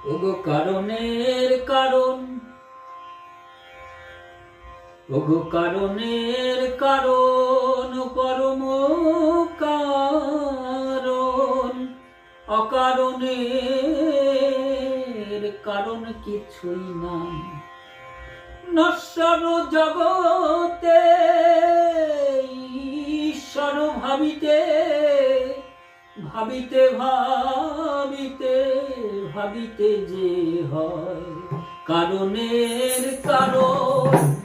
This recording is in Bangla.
ওগো কারণের কারণ, ওগো কারণের কারণ, পরম কারণ। অকারণের কারণ কিছুই নাই। নশ্বর জগতে ঈশ্বর ভাবিতে ভাবিতে ভাবিতে ভাবিতে যে হয় কারণের কারণ।